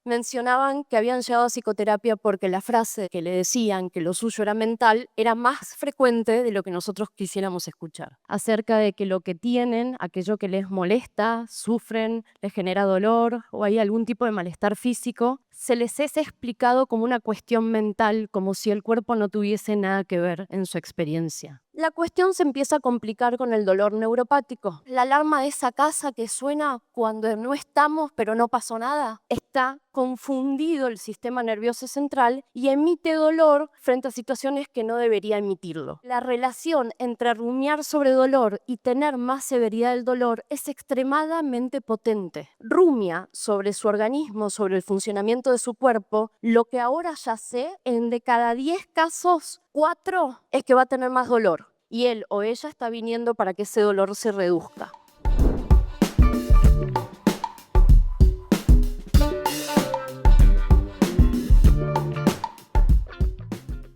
mencionaban que habían llegado a psicoterapia porque la frase que le decían que lo suyo era mental era más frecuente de lo que nosotros quisiéramos escuchar. Acerca de que lo que tienen, aquello que les molesta, sufren, les genera dolor o hay algún tipo de malestar físico, se les es explicado como una cuestión mental, como si el cuerpo no tuviese nada que ver en su experiencia. La cuestión se empieza a complicar con el dolor neuropático. La alarma de esa casa que suena cuando no estamos pero no pasó nada. Está confundido el sistema nervioso central y emite dolor frente a situaciones que no debería emitirlo. La relación entre rumiar sobre dolor y tener más severidad del dolor es extremadamente potente. Rumia sobre su organismo, sobre el funcionamiento de su cuerpo, lo que ahora ya sé, de cada 10 casos, 4 es que va a tener más dolor. Y él o ella está viniendo para que ese dolor se reduzca.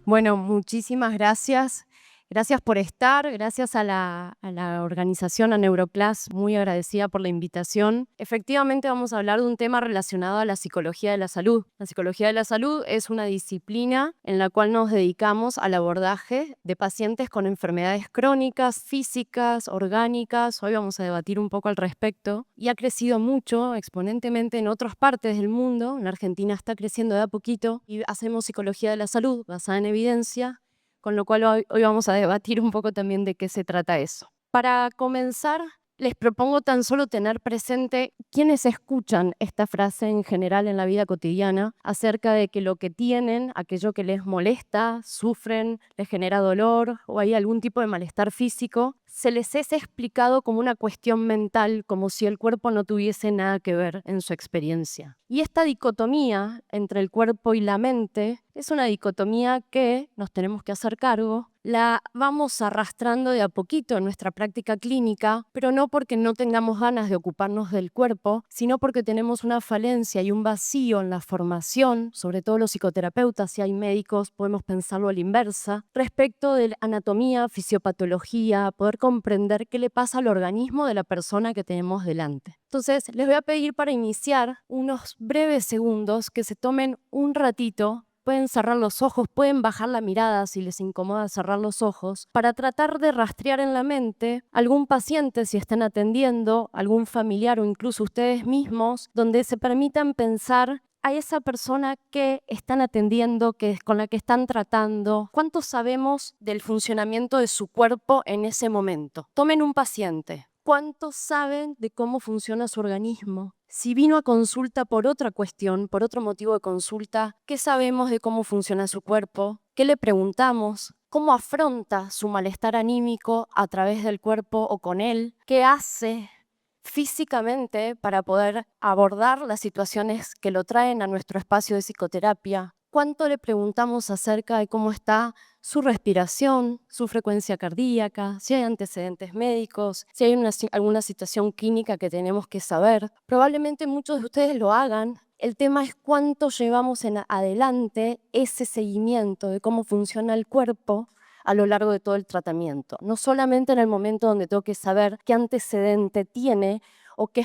Bueno, muchísimas gracias. Gracias por estar, gracias a la organización, a Neuroclass, muy agradecida por la invitación. Efectivamente vamos a hablar de un tema relacionado a la psicología de la salud. La psicología de la salud es una disciplina en la cual nos dedicamos al abordaje de pacientes con enfermedades crónicas, físicas, orgánicas. Hoy vamos a debatir un poco al respecto. Y ha crecido mucho, exponentemente en otras partes del mundo. En Argentina está creciendo de a poquito y hacemos psicología de la salud basada en evidencia. Con lo cual hoy vamos a debatir un poco también de qué se trata eso. Para comenzar, les propongo tan solo tener presente quienes escuchan esta frase en general en la vida cotidiana acerca de que lo que tienen, aquello que les molesta, sufren, les genera dolor o hay algún tipo de malestar físico, se les es explicado como una cuestión mental, como si el cuerpo no tuviese nada que ver en su experiencia. Y esta dicotomía entre el cuerpo y la mente es una dicotomía que nos tenemos que hacer cargo, la vamos arrastrando de a poquito en nuestra práctica clínica, pero no porque no tengamos ganas de ocuparnos del cuerpo, sino porque tenemos una falencia y un vacío en la formación, sobre todo los psicoterapeutas, si hay médicos, podemos pensarlo a la inversa, respecto de anatomía, fisiopatología, poder comprender qué le pasa al organismo de la persona que tenemos delante. Entonces, les voy a pedir para iniciar unos breves segundos que se tomen un ratito. Pueden cerrar los ojos, pueden bajar la mirada si les incomoda cerrar los ojos, para tratar de rastrear en la mente algún paciente si están atendiendo, algún familiar o incluso ustedes mismos, donde se permitan pensar a esa persona que están atendiendo, con la que están tratando. ¿Cuánto sabemos del funcionamiento de su cuerpo en ese momento? Tomen un paciente. ¿Cuánto saben de cómo funciona su organismo? Si vino a consulta por otra cuestión, por otro motivo de consulta, ¿qué sabemos de cómo funciona su cuerpo? ¿Qué le preguntamos? ¿Cómo afronta su malestar anímico a través del cuerpo o con él? ¿Qué hace físicamente para poder abordar las situaciones que lo traen a nuestro espacio de psicoterapia? ¿Cuánto le preguntamos acerca de cómo está su respiración, su frecuencia cardíaca, si hay antecedentes médicos, si hay alguna situación clínica que tenemos que saber? Probablemente muchos de ustedes lo hagan. El tema es cuánto llevamos en adelante ese seguimiento de cómo funciona el cuerpo a lo largo de todo el tratamiento. No solamente en el momento donde tengo que saber qué antecedente tiene o qué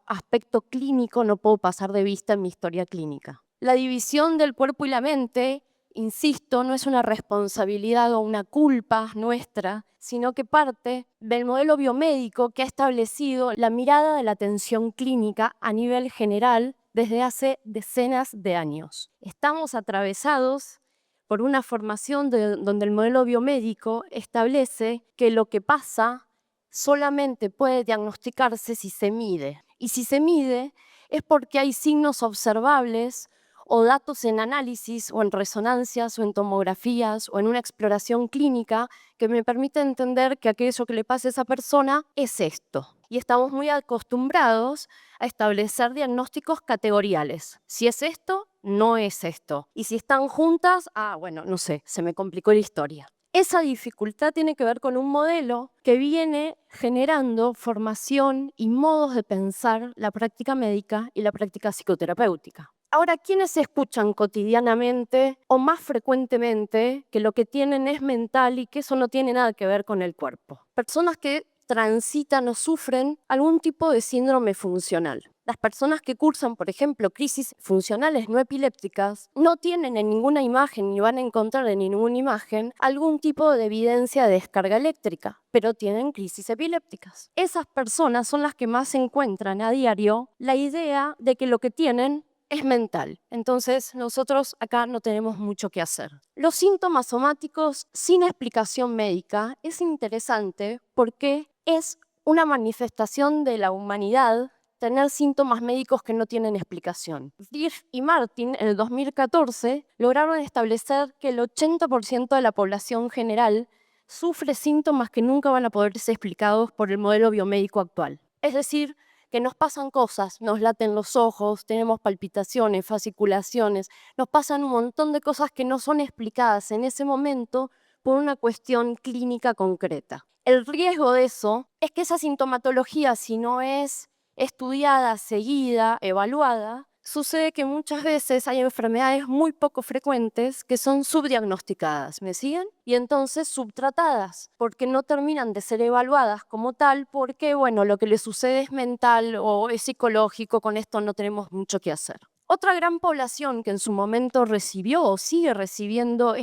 aspecto clínico no puedo pasar de vista en mi historia clínica. La división del cuerpo y la mente, insisto, no es una responsabilidad o una culpa nuestra, sino que parte del modelo biomédico que ha establecido la mirada de la atención clínica a nivel general desde hace decenas de años. Estamos atravesados por una formación donde el modelo biomédico establece que lo que pasa solamente puede diagnosticarse si se mide. Y si se mide es porque hay signos observables o datos en análisis o en resonancias o en tomografías o en una exploración clínica que me permite entender que aquello que le pasa a esa persona es esto. Y estamos muy acostumbrados a establecer diagnósticos categoriales. Si es esto, no es esto. Y si están juntas, bueno, no sé, se me complicó la historia. Esa dificultad tiene que ver con un modelo que viene generando formación y modos de pensar la práctica médica y la práctica psicoterapéutica. Ahora, ¿quiénes escuchan cotidianamente o más frecuentemente que lo que tienen es mental y que eso no tiene nada que ver con el cuerpo? Personas que transitan o sufren algún tipo de síndrome funcional. Las personas que cursan, por ejemplo, crisis funcionales no epilépticas, no tienen en ninguna imagen ni van a encontrar en ninguna imagen algún tipo de evidencia de descarga eléctrica, pero tienen crisis epilépticas. Esas personas son las que más encuentran a diario la idea de que lo que tienen es mental. Entonces, nosotros acá no tenemos mucho que hacer. Los síntomas somáticos sin explicación médica es interesante porque es una manifestación de la humanidad tener síntomas médicos que no tienen explicación. Dirf y Martin, en el 2014, lograron establecer que el 80% de la población general sufre síntomas que nunca van a poder ser explicados por el modelo biomédico actual. Es decir, que nos pasan cosas, nos laten los ojos, tenemos palpitaciones, fasciculaciones, nos pasan un montón de cosas que no son explicadas en ese momento por una cuestión clínica concreta. El riesgo de eso es que esa sintomatología, si no es estudiada, seguida, evaluada, sucede que muchas veces hay enfermedades muy poco frecuentes que son subdiagnosticadas, ¿me siguen? Y entonces subtratadas, porque no terminan de ser evaluadas como tal, porque, bueno, lo que le sucede es mental o es psicológico, con esto no tenemos mucho que hacer. Otra gran población que en su momento recibió o sigue recibiendo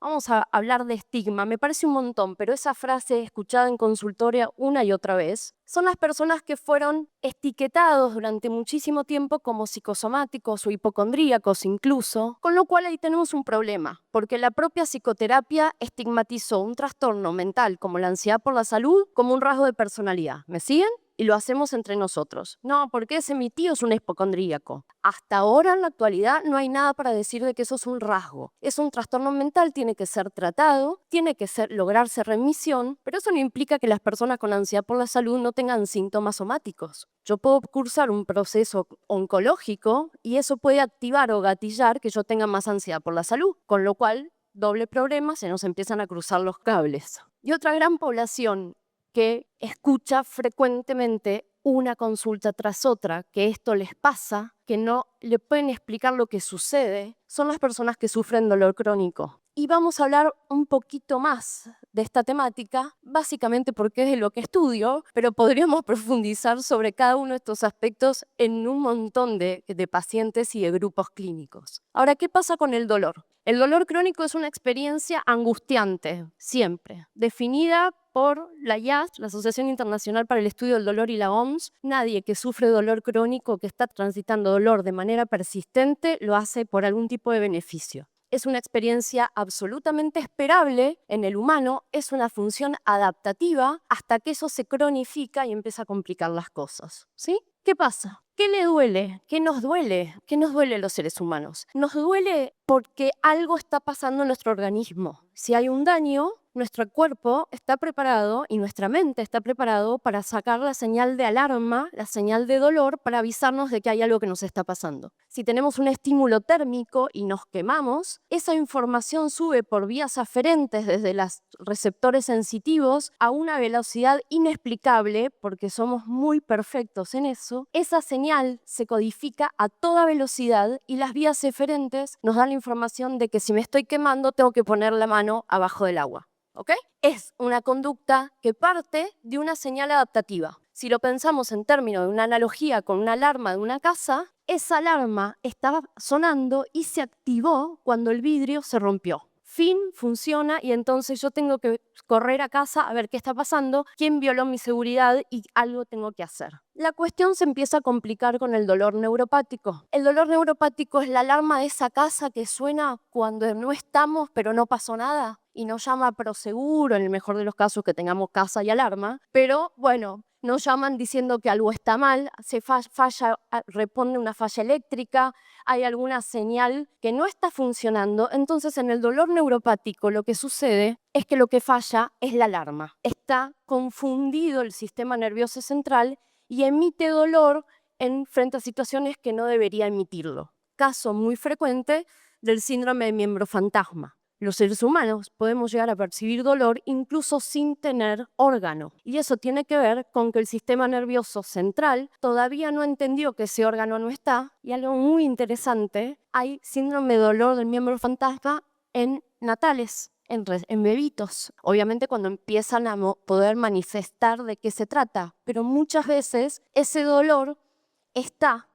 vamos a hablar de estigma, me parece un montón, pero esa frase escuchada en consultorio una y otra vez, son las personas que fueron etiquetados durante muchísimo tiempo como psicosomáticos o hipocondríacos incluso, con lo cual ahí tenemos un problema, porque la propia psicoterapia estigmatizó un trastorno mental como la ansiedad por la salud como un rasgo de personalidad. ¿Me siguen? Y lo hacemos entre nosotros. No, porque ese mi tío es un hipocondríaco. Hasta ahora, en la actualidad, no hay nada para decir de que eso es un rasgo. Es un trastorno mental, tiene que ser tratado, tiene que lograrse remisión, pero eso no implica que las personas con ansiedad por la salud no tengan síntomas somáticos. Yo puedo cursar un proceso oncológico y eso puede activar o gatillar que yo tenga más ansiedad por la salud, con lo cual, doble problema, se nos empiezan a cruzar los cables. Y otra gran población que escucha frecuentemente una consulta tras otra, que esto les pasa, que no le pueden explicar lo que sucede, son las personas que sufren dolor crónico. Y vamos a hablar un poquito más de esta temática, básicamente porque es de lo que estudio, pero podríamos profundizar sobre cada uno de estos aspectos en un montón de pacientes y de grupos clínicos. Ahora, ¿qué pasa con el dolor? El dolor crónico es una experiencia angustiante, siempre, definida por la IAS, la Asociación Internacional para el Estudio del Dolor, y la OMS. Nadie que sufre dolor crónico, que está transitando dolor de manera persistente, lo hace por algún tipo de beneficio. Es una experiencia absolutamente esperable en el humano, es una función adaptativa hasta que eso se cronifica y empieza a complicar las cosas, ¿sí? ¿Qué pasa? ¿Qué le duele? ¿Qué nos duele? ¿Qué nos duele a los seres humanos? Nos duele porque algo está pasando en nuestro organismo. Si hay un daño, nuestro cuerpo está preparado y nuestra mente está preparado para sacar la señal de alarma, la señal de dolor, para avisarnos de que hay algo que nos está pasando. Si tenemos un estímulo térmico y nos quemamos, esa información sube por vías aferentes desde los receptores sensitivos a una velocidad inexplicable, porque somos muy perfectos en eso. Esa señal se codifica a toda velocidad y las vías eferentes nos dan la información de que si me estoy quemando tengo que poner la mano abajo del agua. ¿Ok? Es una conducta que parte de una señal adaptativa. Si lo pensamos en términos de una analogía con una alarma de una casa, esa alarma estaba sonando y se activó cuando el vidrio se rompió. Fin, funciona, y entonces yo tengo que correr a casa a ver qué está pasando, quién violó mi seguridad y algo tengo que hacer. La cuestión se empieza a complicar con el dolor neuropático. El dolor neuropático es la alarma de esa casa que suena cuando no estamos pero no pasó nada y nos llama Prosegur, en el mejor de los casos que tengamos casa y alarma, pero bueno, nos llaman diciendo que algo está mal, se falla, responde una falla eléctrica, hay alguna señal que no está funcionando. Entonces, en el dolor neuropático lo que sucede es que lo que falla es la alarma. Está confundido el sistema nervioso central y emite dolor frente a situaciones que no debería emitirlo. Caso muy frecuente del síndrome de miembro fantasma. Los seres humanos podemos llegar a percibir dolor incluso sin tener órgano. Y eso tiene que ver con que el sistema nervioso central todavía no entendió que ese órgano no está. Y algo muy interesante, hay síndrome de dolor del miembro fantasma en natales. en bebitos. Obviamente cuando empiezan a poder manifestar de qué se trata, pero muchas veces ese dolor está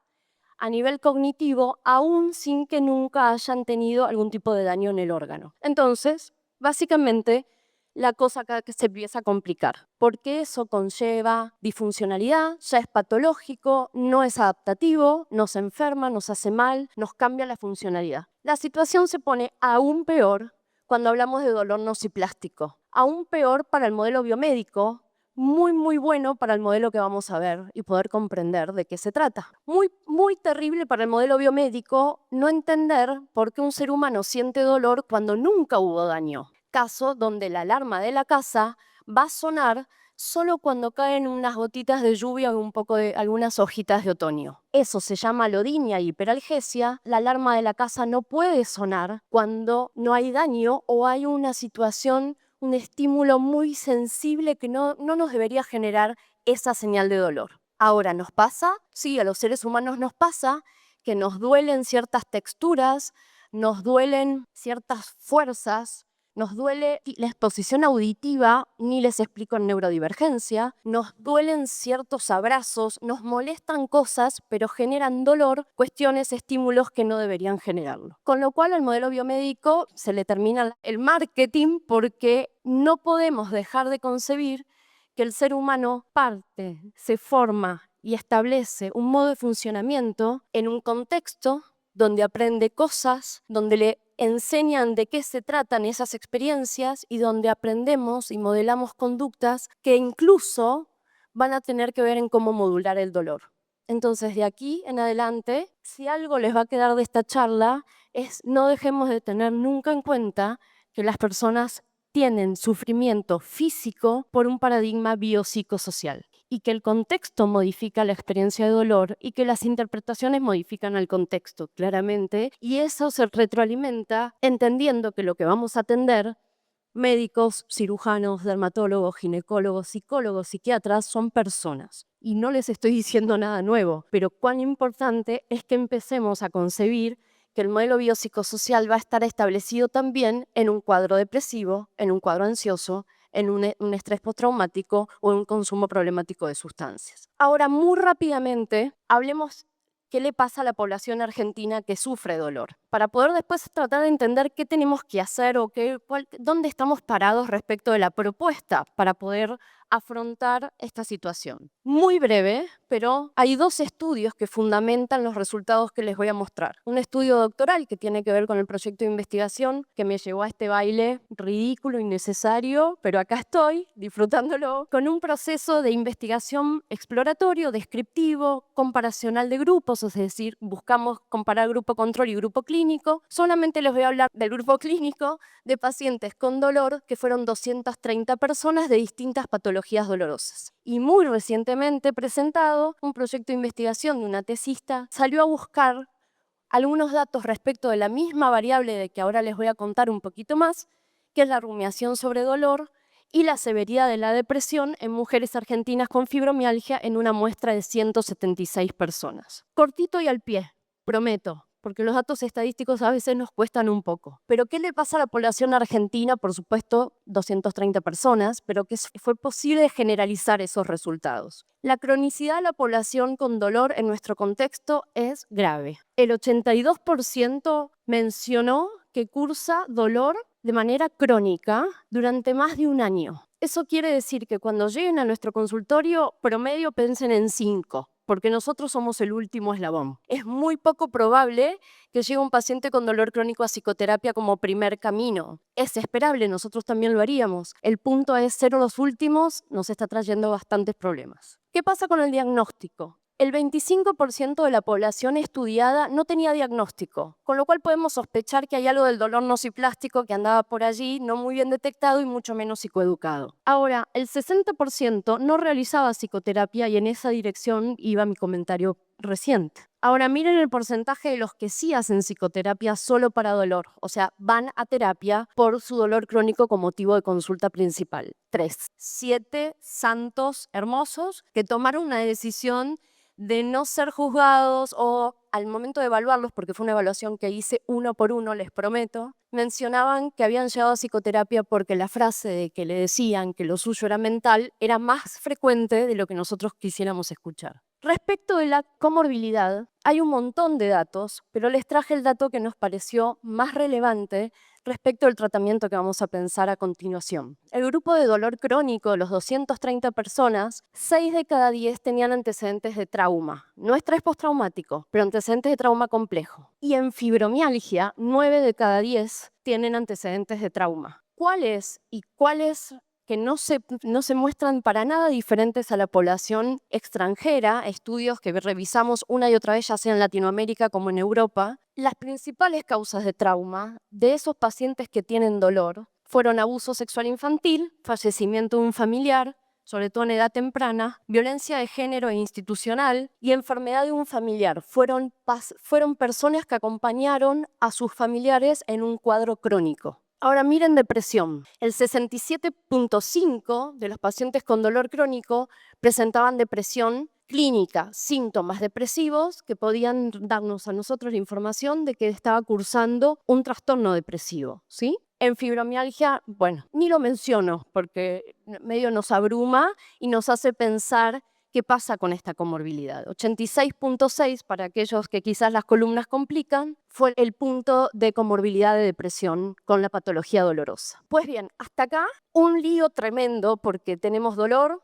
a nivel cognitivo aún sin que nunca hayan tenido algún tipo de daño en el órgano. Entonces, básicamente, la cosa acá que se empieza a complicar, porque eso conlleva disfuncionalidad, ya es patológico, no es adaptativo, nos enferma, nos hace mal, nos cambia la funcionalidad. La situación se pone aún peor cuando hablamos de dolor nociplástico, aún peor para el modelo biomédico, muy bueno para el modelo que vamos a ver y poder comprender de qué se trata. Muy terrible para el modelo biomédico no entender por qué un ser humano siente dolor cuando nunca hubo daño. Caso donde la alarma de la casa va a sonar solo cuando caen unas gotitas de lluvia o un poco de algunas hojitas de otoño. Eso se llama lodinia y hiperalgesia. La alarma de la casa no puede sonar cuando no hay daño o hay una situación, un estímulo muy sensible que no nos debería generar esa señal de dolor. Ahora, ¿nos pasa? Sí, a los seres humanos nos pasa que nos duelen ciertas texturas, nos duelen ciertas fuerzas, nos duele la exposición auditiva, ni les explico en neurodivergencia, nos duelen ciertos abrazos, nos molestan cosas, pero generan dolor, cuestiones, estímulos que no deberían generarlo. Con lo cual al modelo biomédico se le termina el marketing porque no podemos dejar de concebir que el ser humano parte, se forma y establece un modo de funcionamiento en un contexto donde aprende cosas, donde le enseñan de qué se tratan esas experiencias y donde aprendemos y modelamos conductas que incluso van a tener que ver en cómo modular el dolor. Entonces, de aquí en adelante, si algo les va a quedar de esta charla, es no dejemos de tener nunca en cuenta que las personas tienen sufrimiento físico por un paradigma biopsicosocial y que el contexto modifica la experiencia de dolor y que las interpretaciones modifican al contexto, claramente, y eso se retroalimenta entendiendo que lo que vamos a atender, médicos, cirujanos, dermatólogos, ginecólogos, psicólogos, psiquiatras, son personas. Y no les estoy diciendo nada nuevo, pero cuán importante es que empecemos a concebir que el modelo biopsicosocial va a estar establecido también en un cuadro depresivo, en un cuadro ansioso, en un estrés postraumático o en un consumo problemático de sustancias. Ahora, muy rápidamente, hablemos qué le pasa a la población argentina que sufre dolor, para poder después tratar de entender qué tenemos que hacer o dónde estamos parados respecto de la propuesta para poder afrontar esta situación. Muy breve, pero hay dos estudios que fundamentan los resultados que les voy a mostrar. Un estudio doctoral que tiene que ver con el proyecto de investigación que me llevó a este baile ridículo, innecesario, pero acá estoy disfrutándolo, con un proceso de investigación exploratorio, descriptivo, comparacional de grupos, es decir, buscamos comparar grupo control y grupo clínico. Solamente les voy a hablar del grupo clínico de pacientes con dolor, que fueron 230 personas de distintas patologías dolorosas. Y muy recientemente presentado un proyecto de investigación de una tesista, salió a buscar algunos datos respecto de la misma variable de que ahora les voy a contar un poquito más, que es la rumiación sobre dolor y la severidad de la depresión en mujeres argentinas con fibromialgia en una muestra de 176 personas. Cortito y al pie, prometo, porque los datos estadísticos a veces nos cuestan un poco. Pero ¿qué le pasa a la población argentina? Por supuesto, 230 personas, pero que fue posible generalizar esos resultados. La cronicidad de la población con dolor en nuestro contexto es grave. El 82% mencionó que cursa dolor de manera crónica durante más de un año. Eso quiere decir que cuando lleguen a nuestro consultorio, promedio piensen en 5. Porque nosotros somos el último eslabón. Es muy poco probable que llegue un paciente con dolor crónico a psicoterapia como primer camino. Es esperable, nosotros también lo haríamos. El punto es ser los últimos, nos está trayendo bastantes problemas. ¿Qué pasa con el diagnóstico? El 25% de la población estudiada no tenía diagnóstico, con lo cual podemos sospechar que hay algo del dolor nociplástico que andaba por allí, no muy bien detectado y mucho menos psicoeducado. Ahora, el 60% no realizaba psicoterapia y en esa dirección iba mi comentario reciente. Ahora miren el porcentaje de los que sí hacen psicoterapia solo para dolor, o sea, van a terapia por su dolor crónico como motivo de consulta principal. 3. 7 santos hermosos que tomaron una decisión de no ser juzgados o al momento de evaluarlos, porque fue una evaluación que hice uno por uno, les prometo, mencionaban que habían llegado a psicoterapia porque la frase de que le decían que lo suyo era mental era más frecuente de lo que nosotros quisiéramos escuchar. Respecto de la comorbilidad, hay un montón de datos, pero les traje el dato que nos pareció más relevante respecto al tratamiento que vamos a pensar a continuación. El grupo de dolor crónico, los 230 personas, 6 de cada 10 tenían antecedentes de trauma. No estrés postraumático, pero antecedentes de trauma complejo. Y en fibromialgia, 9 de cada 10 tienen antecedentes de trauma. ¿Cuáles que no se muestran para nada diferentes a la población extranjera, estudios que revisamos una y otra vez, ya sea en Latinoamérica como en Europa? Las principales causas de trauma de esos pacientes que tienen dolor fueron abuso sexual infantil, fallecimiento de un familiar, sobre todo en edad temprana, violencia de género e institucional y enfermedad de un familiar. Fueron personas que acompañaron a sus familiares en un cuadro crónico. Ahora miren depresión. El 67.5% de los pacientes con dolor crónico presentaban depresión clínica, síntomas depresivos que podían darnos a nosotros la información de que estaba cursando un trastorno depresivo, ¿sí? En fibromialgia, bueno, ni lo menciono porque medio nos abruma y nos hace pensar qué pasa con esta comorbilidad. 86.6, para aquellos que quizás las columnas complican, fue el punto de comorbilidad de depresión con la patología dolorosa. Pues bien, hasta acá un lío tremendo porque tenemos dolor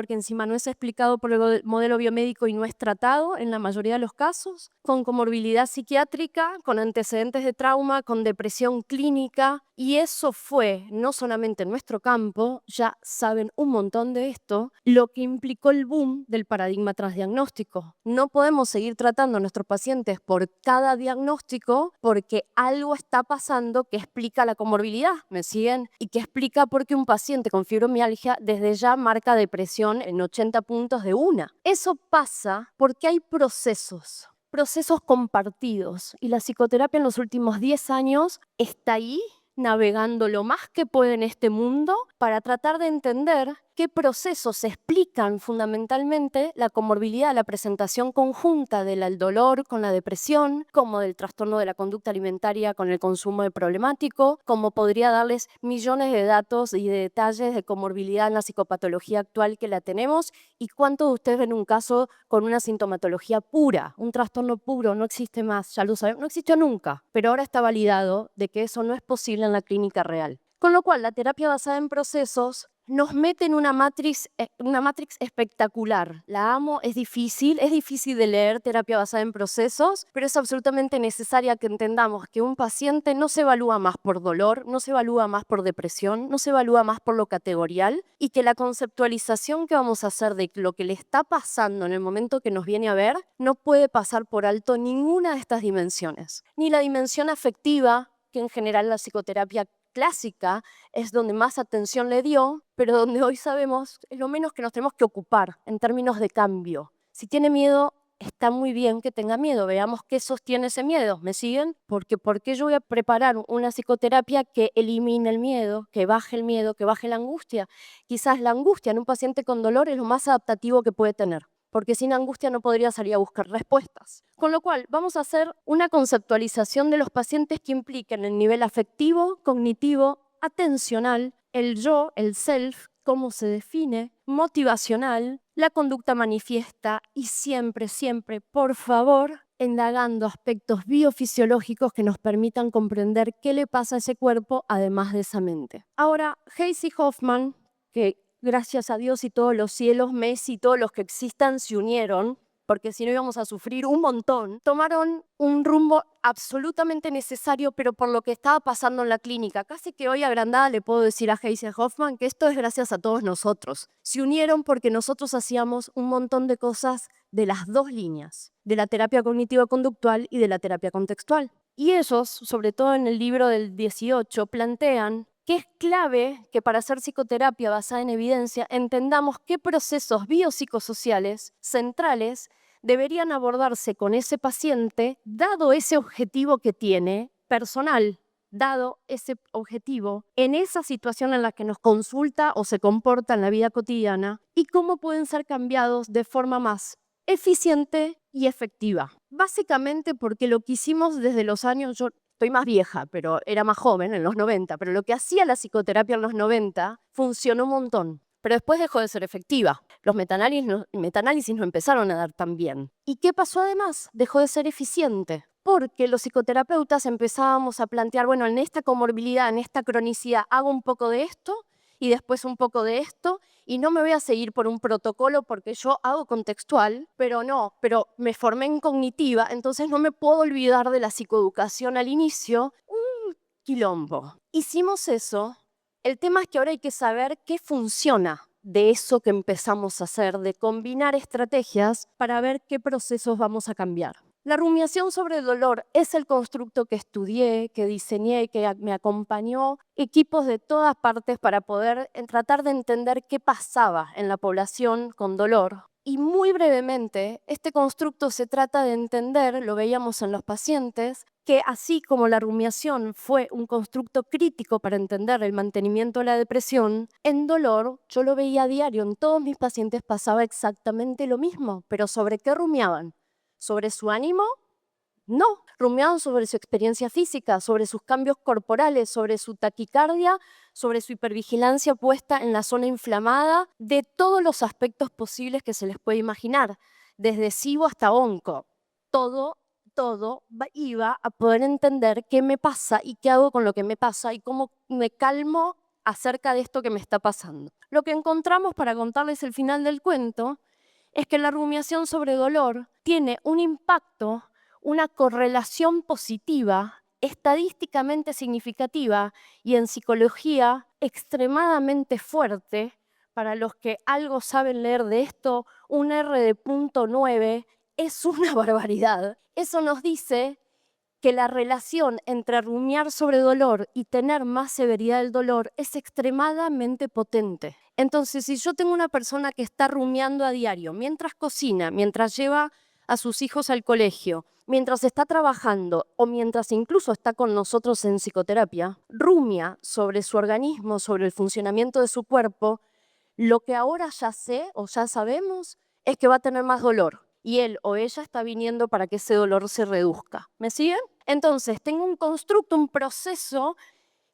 que encima no es explicado por el modelo biomédico y no es tratado en la mayoría de los casos, con comorbilidad psiquiátrica, con antecedentes de trauma, con depresión clínica, y eso fue, no solamente en nuestro campo, ya saben un montón de esto, lo que implicó el boom del paradigma transdiagnóstico. No podemos seguir tratando a nuestros pacientes por cada diagnóstico porque algo está pasando que explica la comorbilidad, ¿me siguen? Y que explica por qué un paciente con fibromialgia desde ya marca depresión en 80 puntos de una. Eso pasa porque hay procesos compartidos y la psicoterapia en los últimos 10 años está ahí navegando lo más que puede en este mundo para tratar de entender qué procesos explican fundamentalmente la comorbilidad, la presentación conjunta del dolor con la depresión, como del trastorno de la conducta alimentaria con el consumo de problemático, como podría darles millones de datos y de detalles de comorbilidad en la psicopatología actual que la tenemos y cuántos de ustedes ven un caso con una sintomatología pura, un trastorno puro, no existe más, ya lo sabemos, no existió nunca, pero ahora está validado de que eso no es posible en la clínica real. Con lo cual, la terapia basada en procesos nos mete en una matrix espectacular. La amo, es difícil de leer terapia basada en procesos, pero es absolutamente necesaria que entendamos que un paciente no se evalúa más por dolor, no se evalúa más por depresión, no se evalúa más por lo categorial y que la conceptualización que vamos a hacer de lo que le está pasando en el momento que nos viene a ver no puede pasar por alto ninguna de estas dimensiones. Ni la dimensión afectiva, que en general la psicoterapia clásica es donde más atención le dio, pero donde hoy sabemos es lo menos que nos tenemos que ocupar en términos de cambio. Si tiene miedo, está muy bien que tenga miedo. Veamos qué sostiene ese miedo. ¿Me siguen? Porque ¿por qué yo voy a preparar una psicoterapia que elimine el miedo, que baje la angustia? Quizás la angustia en un paciente con dolor es lo más adaptativo que puede tener, porque sin angustia no podría salir a buscar respuestas. Con lo cual, vamos a hacer una conceptualización de los pacientes que impliquen el nivel afectivo, cognitivo, atencional, el yo, el self, cómo se define, motivacional, la conducta manifiesta y siempre, siempre, por favor, indagando aspectos biofisiológicos que nos permitan comprender qué le pasa a ese cuerpo además de esa mente. Ahora, Hayes y Hoffman, que gracias a Dios y todos los cielos, Messi y todos los que existan se unieron, porque si no íbamos a sufrir un montón, tomaron un rumbo absolutamente necesario, pero por lo que estaba pasando en la clínica. Casi que hoy agrandada le puedo decir a Hayes y Hoffman que esto es gracias a todos nosotros. Se unieron porque nosotros hacíamos un montón de cosas de las dos líneas, de la terapia cognitivo-conductual y de la terapia contextual. Y ellos, sobre todo en el libro del 18, plantean que es clave que para hacer psicoterapia basada en evidencia entendamos qué procesos biopsicosociales centrales deberían abordarse con ese paciente, dado ese objetivo que tiene personal, dado ese objetivo en esa situación en la que nos consulta o se comporta en la vida cotidiana y cómo pueden ser cambiados de forma más eficiente y efectiva. Básicamente porque lo que hicimos desde los años, yo estoy más vieja, pero era más joven, en los 90, pero lo que hacía la psicoterapia en los 90 funcionó un montón. Pero después dejó de ser efectiva. Los metaanálisis no empezaron a dar tan bien. ¿Y qué pasó además? Dejó de ser eficiente. Porque los psicoterapeutas empezábamos a plantear, bueno, en esta comorbilidad, en esta cronicidad, hago un poco de esto y después un poco de esto, y no me voy a seguir por un protocolo porque yo hago contextual, pero me formé en cognitiva, entonces no me puedo olvidar de la psicoeducación al inicio. Un quilombo. Hicimos eso. El tema es que ahora hay que saber qué funciona de eso que empezamos a hacer, de combinar estrategias para ver qué procesos vamos a cambiar. La rumiación sobre el dolor es el constructo que estudié, que diseñé, que me acompañó equipos de todas partes para poder tratar de entender qué pasaba en la población con dolor. Y muy brevemente, este constructo se trata de entender, lo veíamos en los pacientes, que así como la rumiación fue un constructo crítico para entender el mantenimiento de la depresión, en dolor yo lo veía a diario, en todos mis pacientes pasaba exactamente lo mismo, pero ¿sobre qué rumiaban? ¿Sobre su ánimo? No, rumiaban sobre su experiencia física, sobre sus cambios corporales, sobre su taquicardia, sobre su hipervigilancia puesta en la zona inflamada, de todos los aspectos posibles que se les puede imaginar, desde SIBO hasta onco. Todo iba a poder entender qué me pasa y qué hago con lo que me pasa y cómo me calmo acerca de esto que me está pasando. Lo que encontramos, para contarles el final del cuento, es que la rumiación sobre dolor tiene un impacto, una correlación positiva, estadísticamente significativa y en psicología extremadamente fuerte. Para los que algo saben leer de esto, un R de 0.9 es una barbaridad. Eso nos dice que la relación entre rumiar sobre dolor y tener más severidad del dolor es extremadamente potente. Entonces, si yo tengo una persona que está rumiando a diario, mientras cocina, mientras lleva a sus hijos al colegio, mientras está trabajando o mientras incluso está con nosotros en psicoterapia, rumia sobre su organismo, sobre el funcionamiento de su cuerpo, lo que ahora ya sé o ya sabemos es que va a tener más dolor y él o ella está viniendo para que ese dolor se reduzca. ¿Me siguen? Entonces, tengo un constructo, un proceso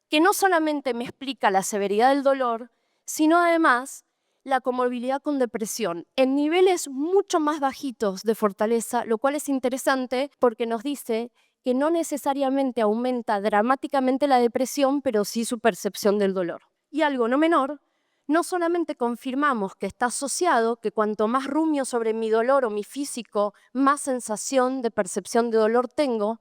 que no solamente me explica la severidad del dolor, sino además la comorbilidad con depresión en niveles mucho más bajitos de fortaleza, lo cual es interesante porque nos dice que no necesariamente aumenta dramáticamente la depresión, pero sí su percepción del dolor. Y algo no menor, no solamente confirmamos que está asociado, que cuanto más rumio sobre mi dolor o mi físico, más sensación de percepción de dolor tengo,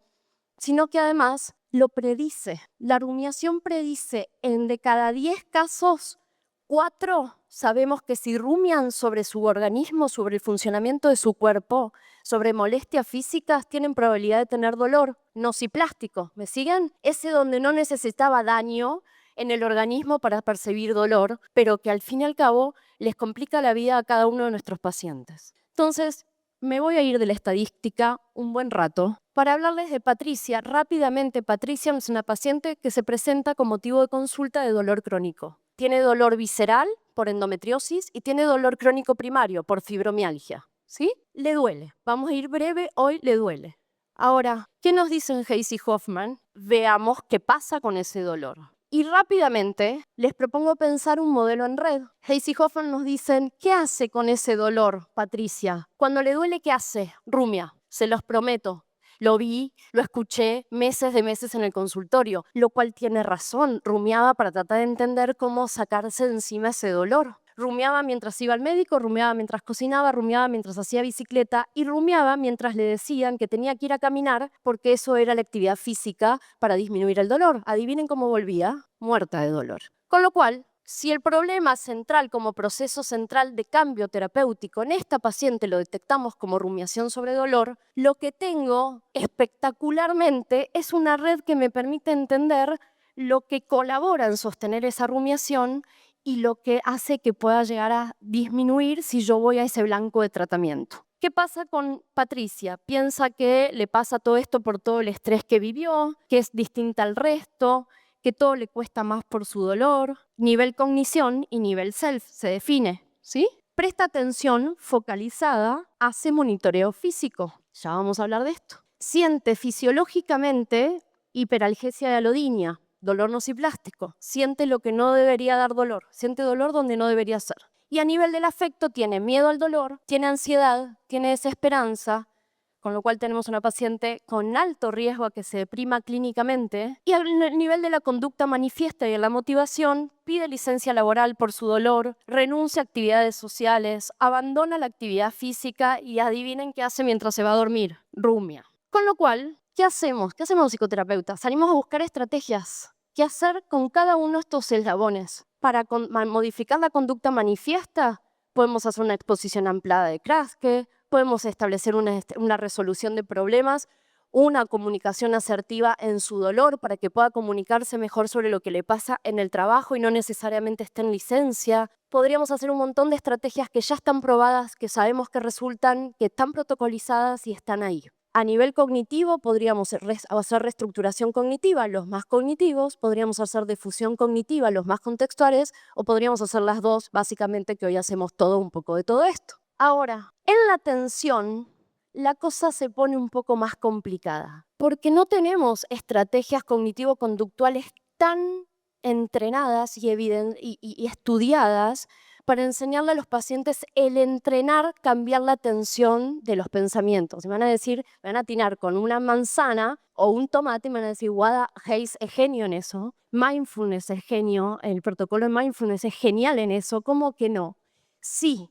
sino que además lo predice. La rumiación predice de cada 10 casos, 4 sabemos que si rumian sobre su organismo, sobre el funcionamiento de su cuerpo, sobre molestias físicas, tienen probabilidad de tener dolor nociplástico. ¿Me siguen? Ese donde no necesitaba daño en el organismo para percibir dolor, pero que al fin y al cabo les complica la vida a cada uno de nuestros pacientes. Entonces, me voy a ir de la estadística un buen rato para hablarles de Patricia. Rápidamente, Patricia es una paciente que se presenta con motivo de consulta de dolor crónico. Tiene dolor visceral por endometriosis y tiene dolor crónico primario por fibromialgia. ¿Sí? Le duele. Vamos a ir breve, hoy le duele. Ahora, ¿qué nos dicen Hayes y Hoffman? Veamos qué pasa con ese dolor. Y rápidamente les propongo pensar un modelo en red. Hayes y Hoffman nos dicen, ¿qué hace con ese dolor, Patricia? Cuando le duele, ¿qué hace? Rumia, se los prometo. Lo vi, lo escuché meses de meses en el consultorio, lo cual tiene razón. Rumiaba para tratar de entender cómo sacarse de encima ese dolor. Rumiaba mientras iba al médico, rumiaba mientras cocinaba, rumiaba mientras hacía bicicleta y rumiaba mientras le decían que tenía que ir a caminar porque eso era la actividad física para disminuir el dolor. Adivinen cómo volvía, muerta de dolor. Con lo cual, si el problema central como proceso central de cambio terapéutico en esta paciente lo detectamos como rumiación sobre dolor, lo que tengo espectacularmente es una red que me permite entender lo que colabora en sostener esa rumiación y lo que hace que pueda llegar a disminuir si yo voy a ese blanco de tratamiento. ¿Qué pasa con Patricia? Piensa que le pasa todo esto por todo el estrés que vivió, que es distinta al resto, que todo le cuesta más por su dolor. Nivel cognición y nivel self se define, ¿sí? Presta atención focalizada, hace monitoreo físico. Ya vamos a hablar de esto. Siente fisiológicamente hiperalgesia de alodinia, dolor nociplástico. Siente lo que no debería dar dolor. Siente dolor donde no debería ser. Y a nivel del afecto tiene miedo al dolor, tiene ansiedad, tiene desesperanza, con lo cual tenemos una paciente con alto riesgo a que se deprima clínicamente. Y al nivel de la conducta manifiesta y de la motivación, pide licencia laboral por su dolor, renuncia a actividades sociales, abandona la actividad física y adivinen qué hace mientras se va a dormir, rumia. Con lo cual, ¿qué hacemos? ¿Qué hacemos los psicoterapeutas? Salimos a buscar estrategias. ¿Qué hacer con cada uno de estos eslabones? Para modificar la conducta manifiesta, podemos hacer una exposición ampliada de Kraske, podemos establecer una resolución de problemas, una comunicación asertiva en su dolor para que pueda comunicarse mejor sobre lo que le pasa en el trabajo y no necesariamente esté en licencia. Podríamos hacer un montón de estrategias que ya están probadas, que sabemos que resultan, que están protocolizadas y están ahí. A nivel cognitivo podríamos hacer reestructuración cognitiva, los más cognitivos, podríamos hacer difusión cognitiva, los más contextuales, o podríamos hacer las dos, básicamente que hoy hacemos todo un poco de todo esto. Ahora, en la atención, la cosa se pone un poco más complicada, porque no tenemos estrategias cognitivo-conductuales tan entrenadas y estudiadas para enseñarle a los pacientes el entrenar, cambiar la atención de los pensamientos. Y van a decir, van a atinar con una manzana o un tomate y me van a decir, Wada Hayes es genio en eso, mindfulness es genio, el protocolo de mindfulness es genial en eso, ¿cómo que no? Sí,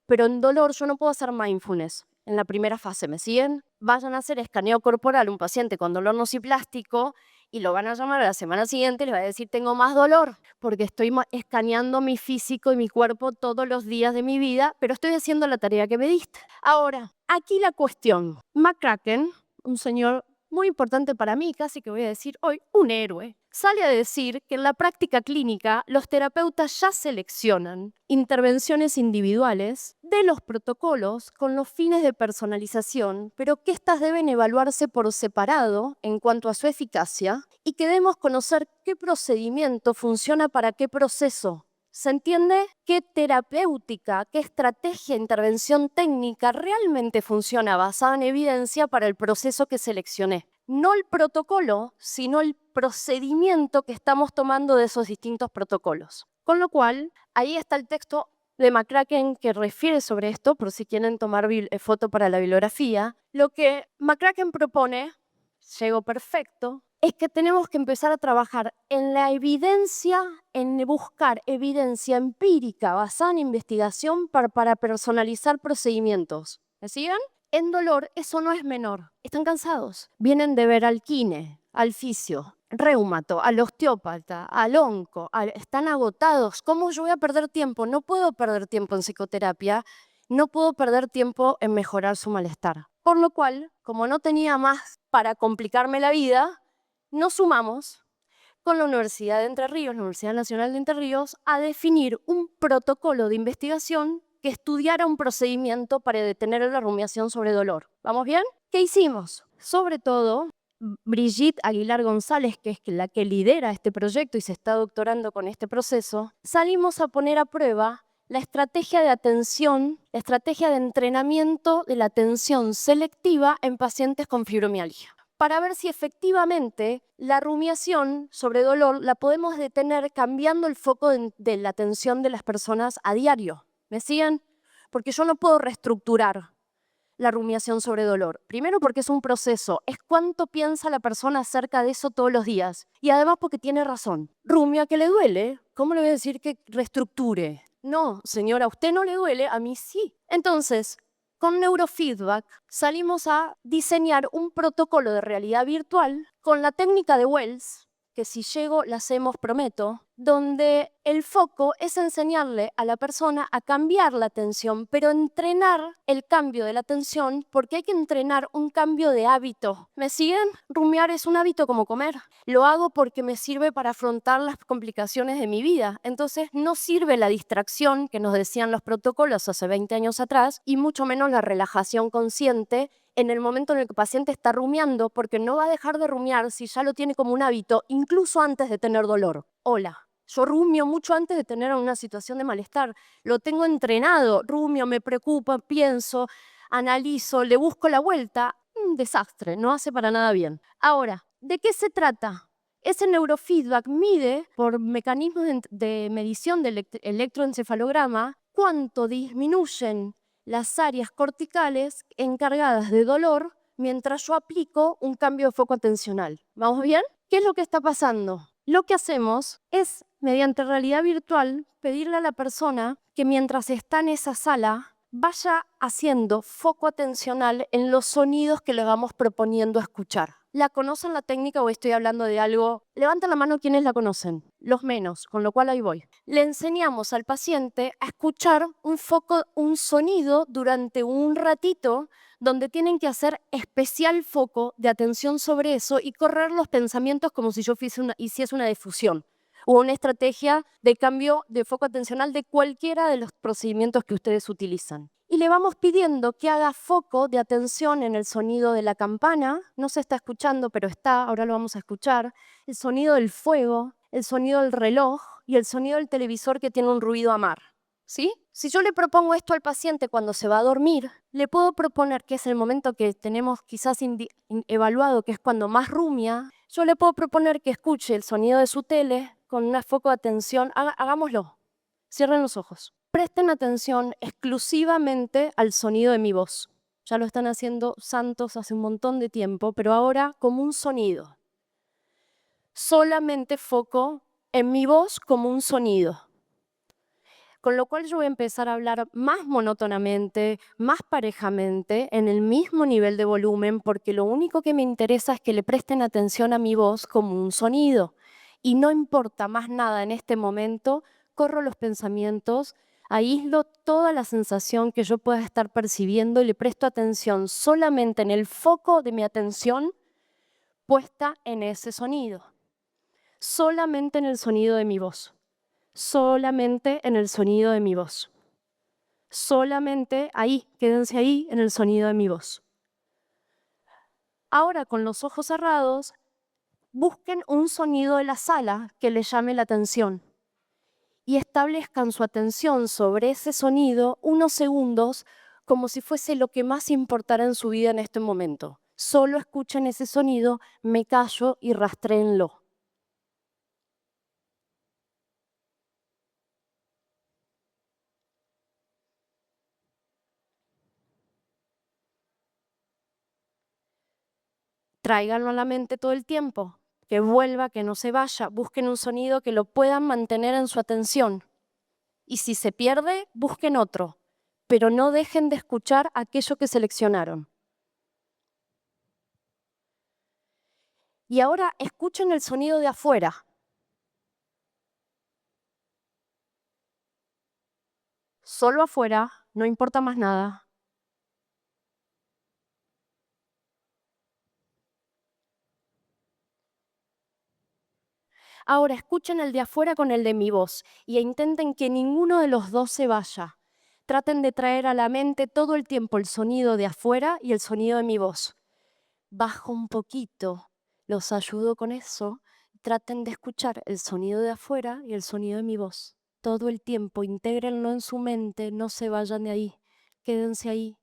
pero en dolor yo no puedo hacer mindfulness en la primera fase, ¿me siguen? Vayan a hacer escaneo corporal un paciente con dolor nociplástico y lo van a llamar a la semana siguiente y les va a decir tengo más dolor porque estoy escaneando mi físico y mi cuerpo todos los días de mi vida, pero estoy haciendo la tarea que me diste. Ahora, aquí la cuestión. McCracken, un señor muy importante para mí, casi que voy a decir hoy, un héroe, sale a decir que en la práctica clínica los terapeutas ya seleccionan intervenciones individuales de los protocolos con los fines de personalización, pero que éstas deben evaluarse por separado en cuanto a su eficacia y que debemos conocer qué procedimiento funciona para qué proceso. ¿Se entiende? ¿Qué terapéutica, qué estrategia de intervención técnica realmente funciona basada en evidencia para el proceso que seleccioné? No el protocolo, sino el procedimiento que estamos tomando de esos distintos protocolos. Con lo cual, ahí está el texto de McCracken que refiere sobre esto, por si quieren tomar foto para la bibliografía. Lo que McCracken propone, llegó perfecto, es que tenemos que empezar a trabajar en la evidencia, en buscar evidencia empírica basada en investigación para personalizar procedimientos. ¿Me siguen? En dolor eso no es menor. Están cansados. Vienen de ver al kine, al fisio, reumato, al osteópata, al onco. Están agotados. ¿Cómo yo voy a perder tiempo? No puedo perder tiempo en psicoterapia. No puedo perder tiempo en mejorar su malestar. Por lo cual, como no tenía más para complicarme la vida, nos sumamos con la Universidad de Entre Ríos, la Universidad Nacional de Entre Ríos, a definir un protocolo de investigación que estudiara un procedimiento para detener la rumiación sobre dolor. ¿Vamos bien? ¿Qué hicimos? Sobre todo, Brigitte Aguilar González, que es la que lidera este proyecto y se está doctorando con este proceso, salimos a poner a prueba la estrategia de atención, la estrategia de entrenamiento de la atención selectiva en pacientes con fibromialgia, para ver si efectivamente la rumiación sobre dolor la podemos detener cambiando el foco de la atención de las personas a diario. ¿Me siguen? Porque yo no puedo reestructurar la rumiación sobre dolor. Primero porque es un proceso, es cuánto piensa la persona acerca de eso todos los días. Y además porque tiene razón. Rumia que le duele, ¿cómo le voy a decir que reestructure? No, señora, a usted no le duele, a mí sí. Entonces, con neurofeedback salimos a diseñar un protocolo de realidad virtual con la técnica de Wells, que si llego la hacemos, prometo, donde el foco es enseñarle a la persona a cambiar la atención, pero entrenar el cambio de la atención porque hay que entrenar un cambio de hábito. ¿Me siguen? Rumiar es un hábito como comer. Lo hago porque me sirve para afrontar las complicaciones de mi vida. Entonces no sirve la distracción que nos decían los protocolos hace 20 años atrás y mucho menos la relajación consciente en el momento en el que el paciente está rumiando, porque no va a dejar de rumiar si ya lo tiene como un hábito, incluso antes de tener dolor. Hola, yo rumio mucho antes de tener una situación de malestar. Lo tengo entrenado, rumio, me preocupa, pienso. analizo, le busco la vuelta, un desastre, no hace para nada bien. Ahora, ¿de qué se trata? Ese neurofeedback mide por mecanismos de medición del electroencefalograma cuánto disminuyen las áreas corticales encargadas de dolor mientras yo aplico un cambio de foco atencional. ¿Vamos bien? ¿Qué es lo que está pasando? Lo que hacemos es, mediante realidad virtual, pedirle a la persona que mientras está en esa sala vaya haciendo foco atencional en los sonidos que le vamos proponiendo escuchar. ¿La conocen la técnica o estoy hablando de algo? Levanten la mano quienes la conocen, los menos, con lo cual ahí voy. Le enseñamos al paciente a escuchar un sonido durante un ratito donde tienen que hacer especial foco de atención sobre eso y correr los pensamientos como si yo hiciese una difusión o una estrategia de cambio de foco atencional de cualquiera de los procedimientos que ustedes utilizan. Y le vamos pidiendo que haga foco de atención en el sonido de la campana, no se está escuchando, pero está, ahora lo vamos a escuchar, el sonido del fuego, el sonido del reloj y el sonido del televisor que tiene un ruido amar. ¿Sí? Si yo le propongo esto al paciente cuando se va a dormir, le puedo proponer, que es el momento que tenemos quizás evaluado, que es cuando más rumia, yo le puedo proponer que escuche el sonido de su tele con un foco de atención. Hagámoslo. Cierren los ojos. Presten atención exclusivamente al sonido de mi voz. Ya lo están haciendo santos hace un montón de tiempo, pero ahora como un sonido. Solamente foco en mi voz como un sonido. Con lo cual yo voy a empezar a hablar más monótonamente, más parejamente, en el mismo nivel de volumen, porque lo único que me interesa es que le presten atención a mi voz como un sonido. Y no importa más nada en este momento, corro los pensamientos, aíslo toda la sensación que yo pueda estar percibiendo y le presto atención solamente en el foco de mi atención puesta en ese sonido. Solamente en el sonido de mi voz. Solamente en el sonido de mi voz. Solamente ahí, quédense ahí en el sonido de mi voz. Ahora, con los ojos cerrados, busquen un sonido de la sala que les llame la atención y establezcan su atención sobre ese sonido unos segundos como si fuese lo que más importara en su vida en este momento. Solo escuchen ese sonido, me callo y rastréenlo. Tráiganlo a la mente todo el tiempo, que vuelva, que no se vaya, busquen un sonido que lo puedan mantener en su atención. Y si se pierde, busquen otro, pero no dejen de escuchar aquello que seleccionaron. Y ahora escuchen el sonido de afuera. Solo afuera, no importa más nada. Ahora escuchen el de afuera con el de mi voz y intenten que ninguno de los dos se vaya. Traten de traer a la mente todo el tiempo el sonido de afuera y el sonido de mi voz. Bajo un poquito, los ayudo con eso. Traten de escuchar el sonido de afuera y el sonido de mi voz. Todo el tiempo, intégrenlo en su mente, no se vayan de ahí. Quédense ahí,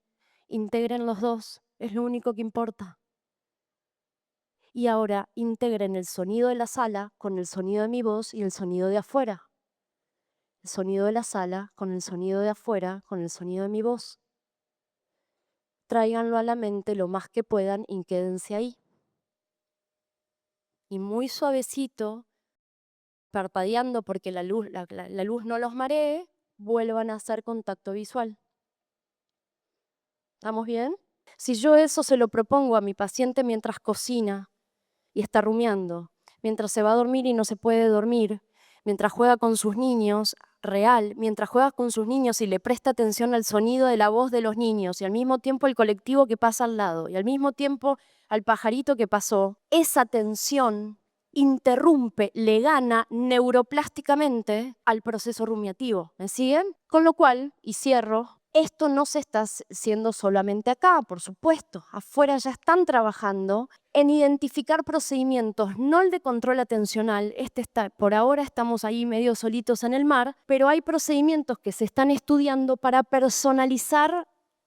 integren los dos, es lo único que importa. Y ahora integren el sonido de la sala con el sonido de mi voz y el sonido de afuera. El sonido de la sala con el sonido de afuera, con el sonido de mi voz. Tráiganlo a la mente lo más que puedan y quédense ahí. Y muy suavecito, parpadeando porque la luz no los maree, vuelvan a hacer contacto visual. ¿Estamos bien? Si yo eso se lo propongo a mi paciente mientras cocina y está rumiando, mientras se va a dormir y no se puede dormir, mientras juega con sus niños, mientras juega con sus niños y le presta atención al sonido de la voz de los niños y al mismo tiempo el colectivo que pasa al lado y al mismo tiempo al pajarito que pasó, esa tensión interrumpe, le gana neuroplásticamente al proceso rumiativo. ¿Me siguen? Con lo cual, y cierro, esto no se está haciendo solamente acá, por supuesto. Afuera ya están trabajando en identificar procedimientos, no el de control atencional, por ahora estamos ahí medio solitos en el mar, pero hay procedimientos que se están estudiando para personalizar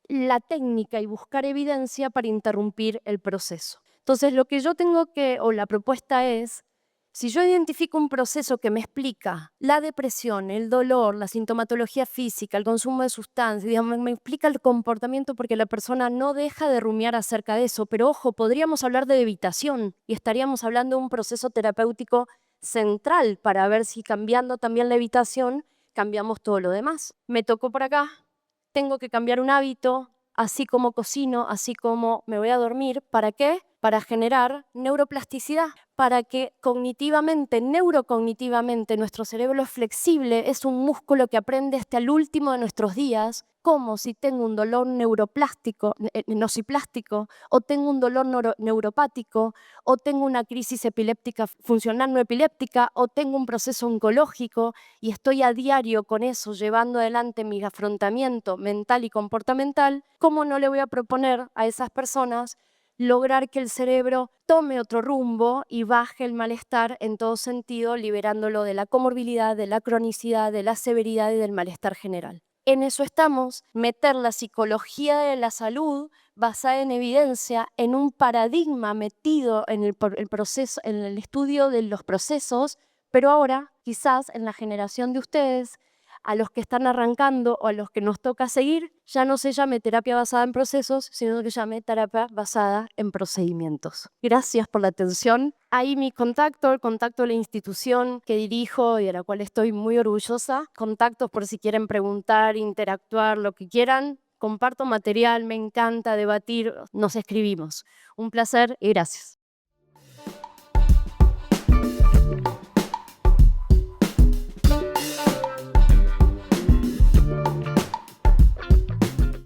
la técnica y buscar evidencia para interrumpir el proceso. Entonces, lo que yo tengo o la propuesta es, si yo identifico un proceso que me explica la depresión, el dolor, la sintomatología física, el consumo de sustancias, digamos, me explica el comportamiento porque la persona no deja de rumiar acerca de eso, pero ojo, podríamos hablar de evitación y estaríamos hablando de un proceso terapéutico central para ver si cambiando también la evitación cambiamos todo lo demás. Me tocó por acá, tengo que cambiar un hábito, así como cocino, así como me voy a dormir. ¿Para qué? Para generar neuroplasticidad, para que cognitivamente, neurocognitivamente, nuestro cerebro es flexible, es un músculo que aprende hasta el último de nuestros días, como si tengo un dolor neuroplástico, nociplástico, o tengo un dolor neuropático, o tengo una crisis epiléptica funcional no epiléptica, o tengo un proceso oncológico, y estoy a diario con eso, llevando adelante mi afrontamiento mental y comportamental. ¿Cómo no le voy a proponer a esas personas lograr que el cerebro tome otro rumbo y baje el malestar en todo sentido, liberándolo de la comorbilidad, de la cronicidad, de la severidad y del malestar general? En eso estamos, meter la psicología de la salud basada en evidencia, en un paradigma metido en el proceso, en el estudio de los procesos, pero ahora, quizás en la generación de ustedes, a los que están arrancando o a los que nos toca seguir, ya no se llame terapia basada en procesos, sino que se llame terapia basada en procedimientos. Gracias por la atención. Ahí mi contacto, el contacto de la institución que dirijo y de la cual estoy muy orgullosa. Contactos por si quieren preguntar, interactuar, lo que quieran. Comparto material, me encanta debatir, nos escribimos. Un placer y gracias.